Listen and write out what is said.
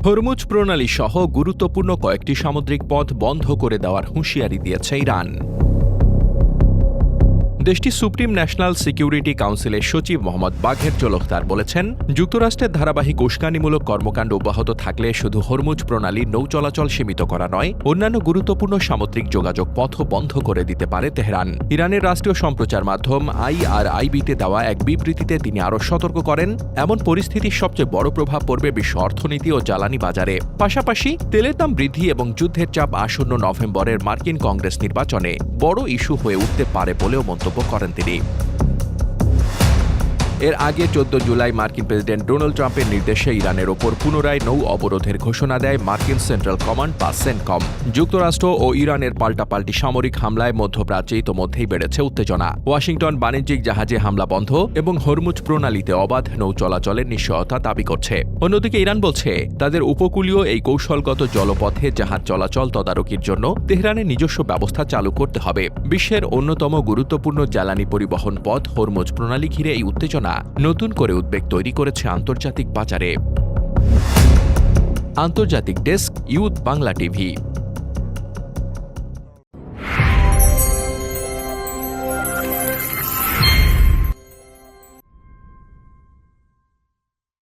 Hormuz প্রণালী সহ গুরুত্বপূর্ণ কয়েকটি সামুদ্রিক পথ বন্ধ করে দেওয়ার হুঁশিয়ারি দিয়েছে ইরান। দেশটির সুপ্রিম ন্যাশনাল সিকিউরিটি কাউন্সিলের সচিব মোহাম্মদ বাঘের জোলখতার বলেছেন, যুক্তরাষ্ট্রের ধারাবাহিক উস্কানিমূলক কর্মকাণ্ড অব্যাহত থাকলে শুধু হরমুজ প্রণালীর নৌ চলাচল সীমিত করা নয়, অন্যান্য গুরুত্বপূর্ণ সামুদ্রিক যোগাযোগ পথও বন্ধ করে দিতে পারে তেহরান। ইরানের রাষ্ট্রীয় সম্প্রচার মাধ্যম IRIB-তে দেওয়া এক বিবৃতিতে তিনি আরও সতর্ক করেন, এমন পরিস্থিতির সবচেয়ে বড় প্রভাব পড়বে বিশ্ব অর্থনীতি ও জ্বালানি বাজারে। পাশাপাশি তেলের দাম বৃদ্ধি এবং যুদ্ধের চাপ আসন্ন নভেম্বরের মার্কিন কংগ্রেস নির্বাচনে বড় ইস্যু হয়ে উঠতে পারে বলেও মন্তব্য করেন তিনি। এর আগে 14 জুলাই মার্কিন প্রেসিডেন্ট ডোনাল্ড ট্রাম্পের নির্দেশে ইরানের ওপর পুনরায় নৌ অবরোধের ঘোষণা দেয় মার্কিন সেন্ট্রাল কমান্ড বা সেনকম। যুক্তরাষ্ট্র ও ইরানের পাল্টাপাল্টি সামরিক হামলায় মধ্যপ্রাচ্যে ইতোমধ্যেই বেড়েছে উত্তেজনা। ওয়াশিংটন বাণিজ্যিক জাহাজে হামলা বন্ধ এবং হরমুজ প্রণালীতে অবাধ নৌ চলাচলের নিশ্চয়তা দাবি করছে। অন্যদিকে ইরান বলছে, তাদের উপকূলীয় এই কৌশলগত জলপথে জাহাজ চলাচল তদারকির জন্য তেহরানের নিজস্ব ব্যবস্থা চালু করতে হবে। বিশ্বের অন্যতম গুরুত্বপূর্ণ জ্বালানি পরিবহন পথ হরমুজ প্রণালী ঘিরে এই উত্তেজনা নতুন করে উদ্বেগ তৈরি করেছে আন্তর্জাতিক বাজারে। আন্তর্জাতিক ডেস্ক, ইউথ বাংলা টিভি।